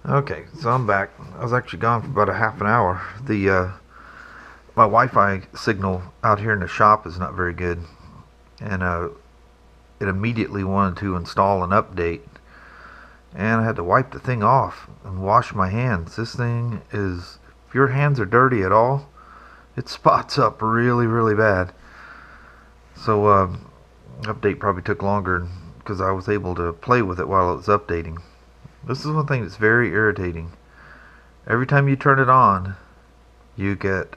Okay, so I'm back. I was actually gone for about a half an hour. The my Wi-Fi signal out here in the shop is not very good, and it immediately wanted to install an update, and I had to wipe the thing off and wash my hands. This thing is, if your hands are dirty at all, it spots up really, really bad. So update probably took longer because I was able to play with it while it was updating. This is one thing that's very irritating. Every time you turn it on, you get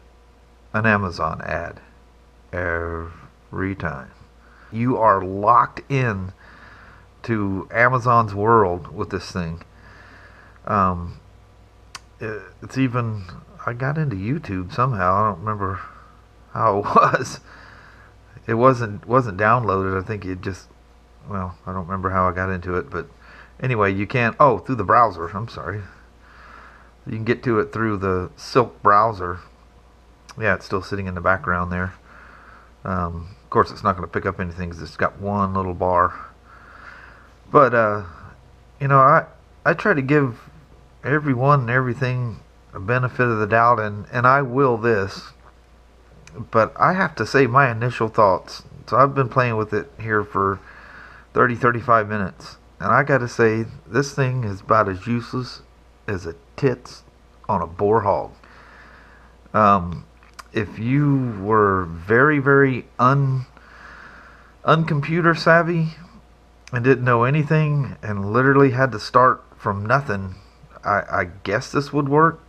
an Amazon ad. Every time. You are locked in to Amazon's world with this thing. Um, it's even, I got into YouTube somehow. I don't remember how it was. It wasn't downloaded. I think it just, well, I don't remember how I got into it, but anyway, you can't, oh, through the browser. I'm sorry. You can get to it through the Silk browser. Yeah, it's still sitting in the background there. Of course, it's not going to pick up anything because it's got one little bar. But, I try to give everyone and everything a benefit of the doubt, and I will this. But I have to say my initial thoughts. So I've been playing with it here for 35 minutes. And I got to say, this thing is about as useless as a tits on a boar hog. If you were very, very uncomputer savvy and didn't know anything and literally had to start from nothing, I guess this would work.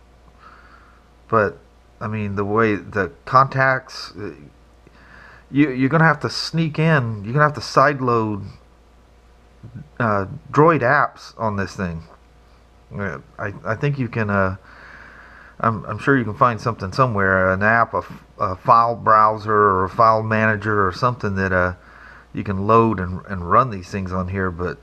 But I mean, the way the contacts, you're gonna have to sneak in. You're gonna have to sideload Droid apps on this thing. I think you can. I'm sure you can find something somewhere, an app, a file browser or a file manager or something that you can load and run these things on here. But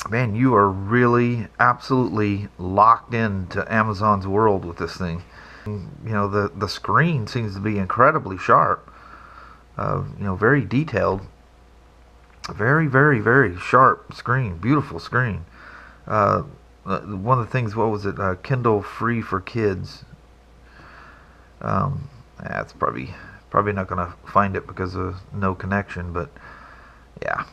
man, you are really absolutely locked into Amazon's world with this thing. The screen seems to be incredibly sharp. Very detailed. Very, very, very sharp screen. Beautiful screen. One of the things, what was it? Kindle Free for Kids. That's probably not going to find it because of no connection, but yeah.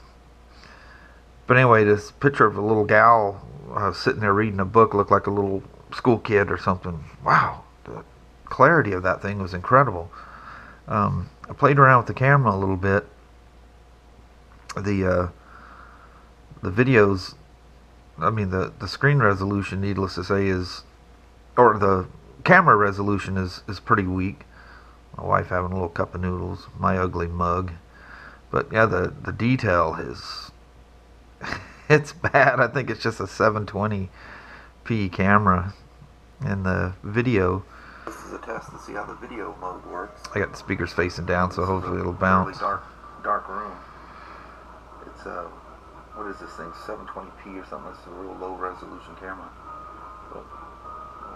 But anyway, this picture of a little gal sitting there reading a book looked like a little school kid or something. Wow, the clarity of that thing was incredible. I played around with the camera a little bit. The videos, I mean the screen resolution, needless to say, or the camera resolution is pretty weak. My wife having a little cup of noodles, my ugly mug. But yeah, the detail is it's bad. I think it's just a 720p camera, and the video. This is a test to see how the video mode works. I got the speakers facing down, so hopefully it'll bounce. Really dark room. It's what is this thing? 720p or something. It's a real low resolution camera. But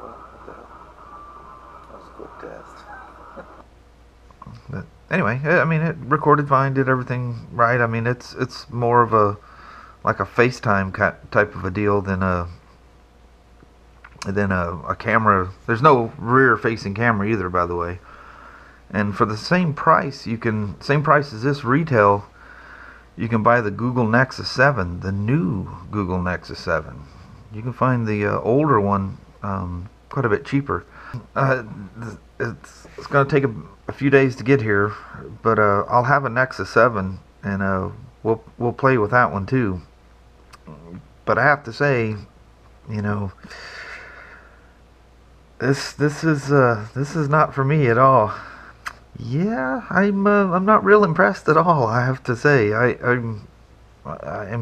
what the hell? That was a quick test. But anyway, I mean, it recorded fine, did everything right. I mean, it's more of a like a FaceTime type of a deal than a camera. There's no rear-facing camera either, by the way. And for the same price, same price as this retail, you can buy the Google Nexus 7, the new Google Nexus 7. You can find the older one quite a bit cheaper. It's going to take a few days to get here, but I'll have a Nexus 7, and we'll play with that one too. But I have to say, this is not for me at all. Yeah, I'm not real impressed at all. I have to say, I'm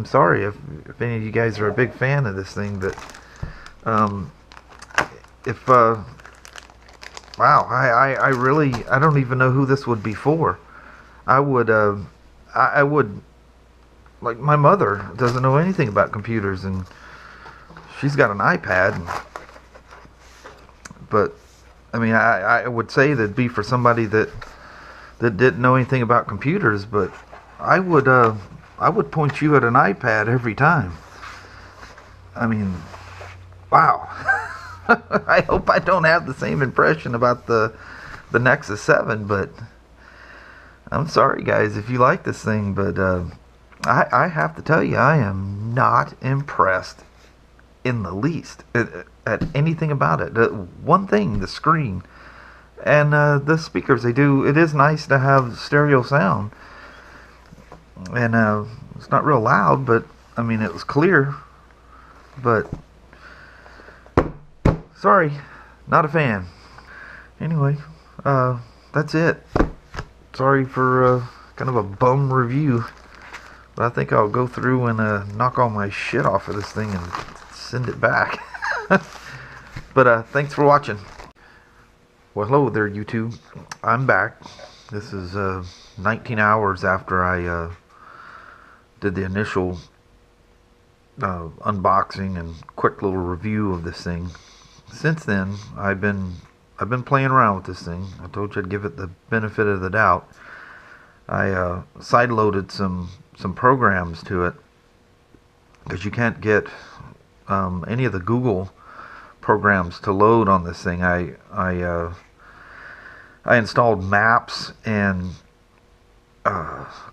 sorry if any of you guys are a big fan of this thing, but wow, I really, I don't even know who this would be for. I would like, my mother doesn't know anything about computers, and she's got an iPad. But I mean, I would say that'd be for somebody that didn't know anything about computers. But I would point you at an iPad every time. I mean, Wow. I hope I don't have the same impression about the Nexus 7, but I'm sorry, guys, if you like this thing, but I have to tell you, I am not impressed in the least at anything about it. One thing, the screen and the speakers, they do. It is nice to have stereo sound, and it's not real loud, but I mean it was clear. But sorry, not a fan. Anyway, that's it. Sorry for kind of a bum review, but I think I'll go through and knock all my shit off of this thing and send it back. But thanks for watching. Well, hello there, YouTube. I'm back. This is 19 hours after I did the initial unboxing and quick little review of this thing. Since then, I've been playing around with this thing. I told you I'd give it the benefit of the doubt. I side-loaded some programs to it because you can't get any of the Google programs to load on this thing. I installed Maps and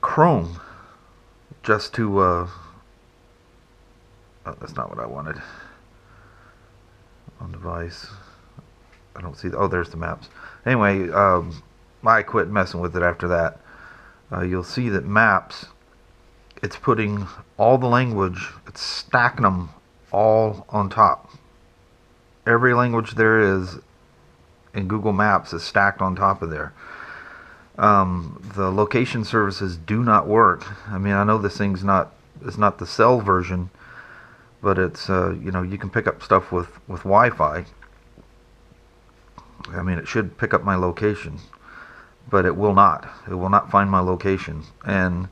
Chrome just to oh, that's not what I wanted. On device, I don't see oh, there's the Maps. Anyway, I quit messing with it after that. You'll see that Maps, it's putting all the language, it's stacking them all on top. Every language there is in Google Maps is stacked on top of there. The location services do not work. I mean, I know this thing's it's not the cell version, but it's you know, you can pick up stuff with Wi-Fi. I mean, it should pick up my location, but it will not. It will not find my location. And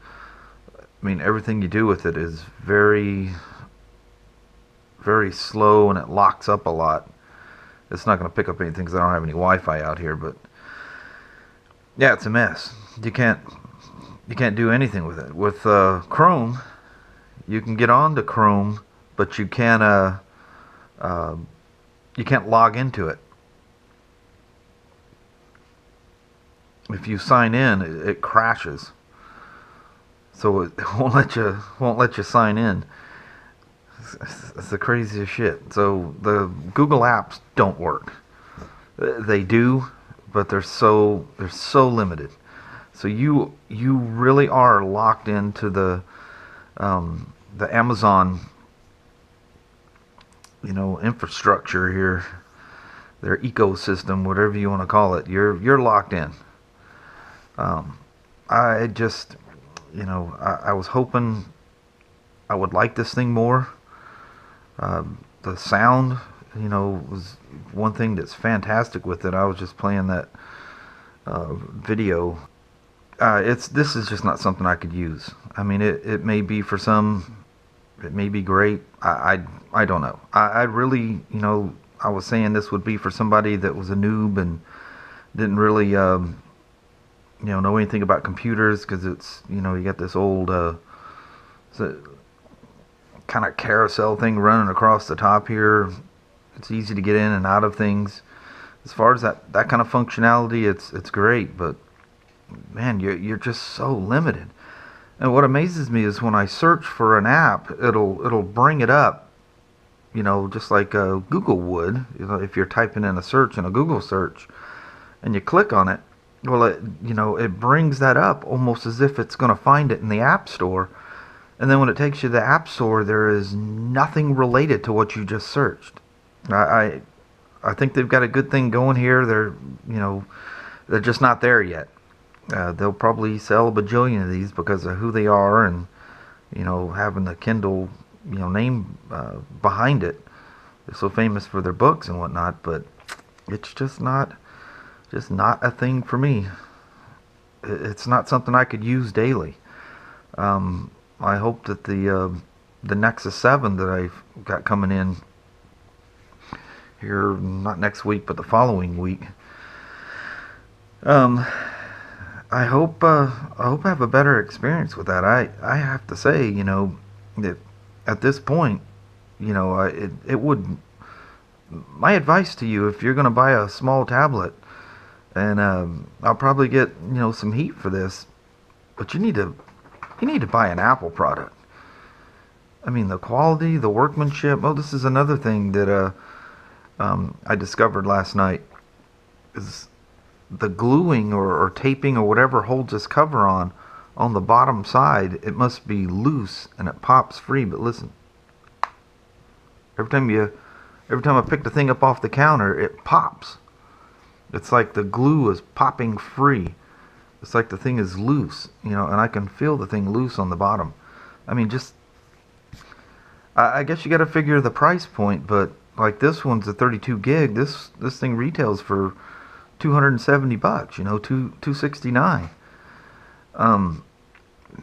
I mean, everything you do with it is very, very slow, and it locks up a lot. It's not going to pick up anything because I don't have any Wi-Fi out here, but yeah, it's a mess. You can't do anything with it. With Chrome, you can get onto Chrome, but you can't log into it. If you sign in, it crashes. So it won't let you sign in. It's the craziest shit. So the Google apps don't work. They do, but they're so limited. So you really are locked into the Amazon, you know, infrastructure here, their ecosystem, whatever you want to call it. You're locked in. I just, you know, I was hoping I would like this thing more. The sound, you know, was one thing that's fantastic with it. I was just playing that video. This is just not something I could use. I mean, it may be for some, it may be great. I don't know. I really, you know, I was saying this would be for somebody that was a noob and didn't really, you know anything about computers, because it's, you know, you got this old kind of carousel thing running across the top here. It's easy to get in and out of things. As far as that kind of functionality, it's great, but man, you're just so limited. And what amazes me is when I search for an app, it'll bring it up, you know, just like Google would. You know, if you're typing in a search in a Google search and you click on it, well, it brings that up almost as if it's going to find it in the App Store. And then when it takes you to the App Store, there is nothing related to what you just searched. I think they've got a good thing going here. They're just not there yet. They'll probably sell a bajillion of these because of who they are, and, you know, having the Kindle, you know, name behind it. They're so famous for their books and whatnot, but it's just not a thing for me. It's not something I could use daily. I hope that the Nexus 7 that I've got coming in here, not next week, but the following week, I hope I have a better experience with that. I have to say, you know, that at this point, you know, it would my advice to you, if you're going to buy a small tablet, and I'll probably get some heat for this, but you need to buy an Apple product. I mean, the quality, the workmanship. Oh, this is another thing that I discovered last night, is the gluing or taping or whatever holds this cover on the bottom side. It must be loose and it pops free. But listen, every time I pick the thing up off the counter, it pops. It's like the glue is popping free. It's like the thing is loose, and I can feel the thing loose on the bottom. I mean, I guess you got to figure the price point, but like this one's a 32 gig. This thing retails for $270, 269.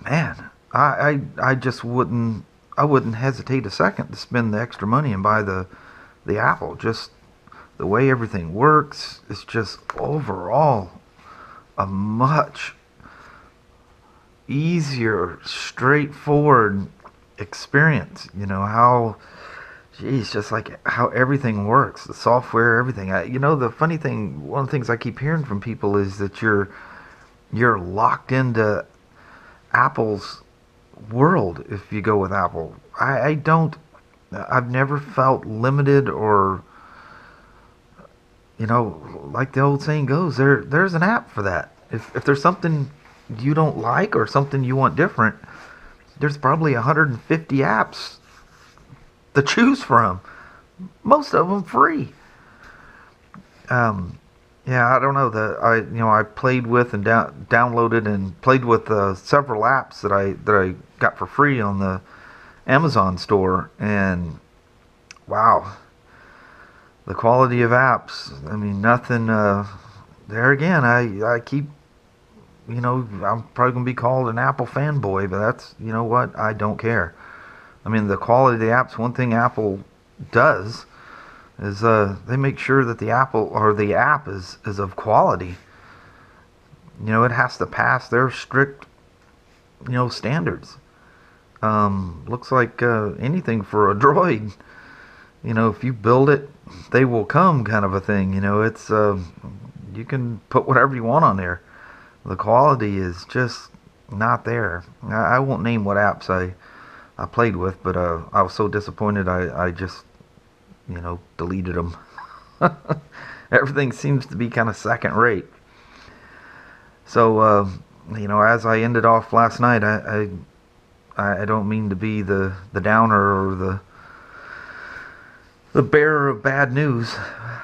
Man, I just wouldn't hesitate a second to spend the extra money and buy the Apple. Just the way everything works, it's just overall a much easier, straightforward experience. Just like how everything works, the software, everything. The funny thing, one of the things I keep hearing from people is that you're locked into Apple's world if you go with Apple. I've never felt limited or, like the old saying goes, there's an app for that. If there's something you don't like or something you want different, there's probably 150 apps to choose from. Most of them free. Yeah, I don't know. I played with and downloaded and played with several apps that I got for free on the Amazon store, and wow, the quality of apps. I mean, nothing. There again, I keep. I'm probably gonna be called an Apple fanboy, but that's what, I don't care. I mean, the quality of the apps. One thing Apple does is they make sure that the app is of quality. It has to pass their strict standards. Looks like anything for a Droid. If you build it, they will come, kind of a thing. It's you can put whatever you want on there. The quality is just not there. I won't name what apps I played with, but I was so disappointed I just deleted them. Everything seems to be kind of second rate. So as I ended off last night, I don't mean to be the downer or the bearer of bad news.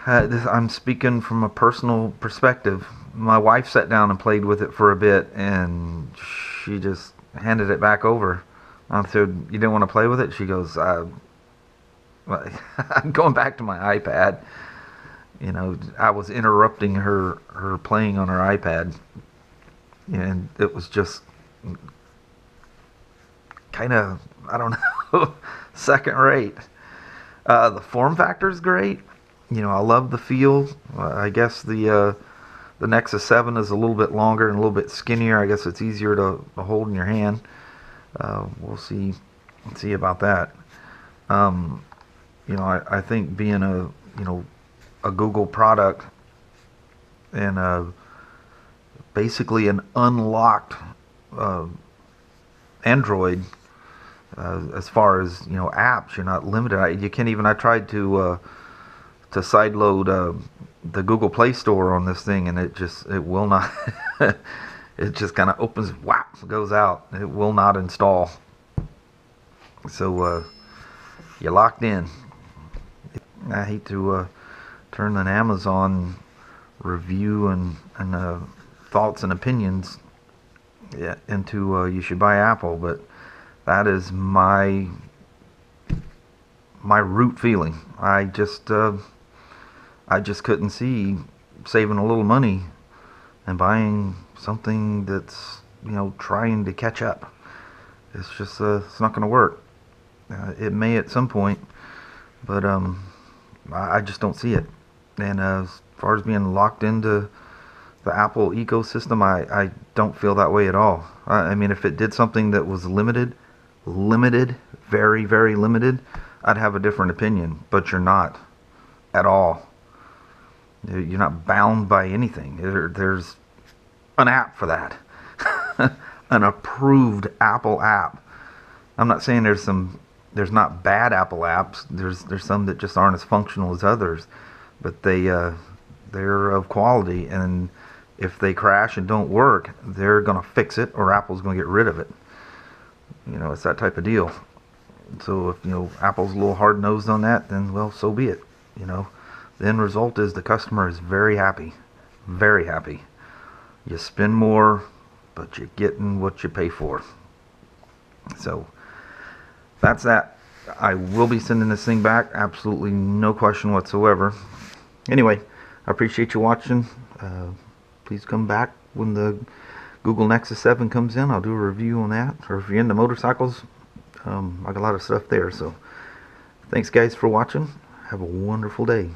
I'm speaking from a personal perspective. My wife sat down and played with it for a bit, and she just handed it back over. I said, "You didn't want to play with it?" She goes, "I'm going back to my iPad." I was interrupting her playing on her iPad, and it was just kind of, I don't know, second rate. The form factor is great. I love the feel. I guess the Nexus 7 is a little bit longer and a little bit skinnier. I guess it's easier to hold in your hand. We'll see about that. I think being a Google product and basically an unlocked Android, as far as apps, you're not limited. You can't even. I tried to sideload the Google Play Store on this thing, and it will not. It just kind of opens, whap, goes out. It will not install. So you're locked in. I hate to turn an Amazon review and thoughts and opinions into you should buy Apple, but that is my root feeling. I just couldn't see saving a little money and buying something that's trying to catch up. It's just it's not going to work. It may at some point, but I just don't see it. And as far as being locked into the Apple ecosystem, I don't feel that way at all. I mean, if it did something that was limited, very, very limited, I'd have a different opinion. But you're not. at all. You're not bound by anything. There's an app for that. An approved Apple app. I'm not saying there's not bad Apple apps. There's some that just aren't as functional as others, but they're of quality, and if they crash and don't work, they're gonna fix it, or Apple's gonna get rid of it. It's that type of deal. So if Apple's a little hard nosed on that, then well, so be it. The end result is the customer is very happy, very happy. You spend more, but you're getting what you pay for. So that's that. I will be sending this thing back, absolutely no question whatsoever. Anyway, I appreciate you watching. Please come back when the Google Nexus 7 comes in. I'll do a review on that. Or if you're into motorcycles, I got a lot of stuff there. So thanks guys for watching. Have a wonderful day.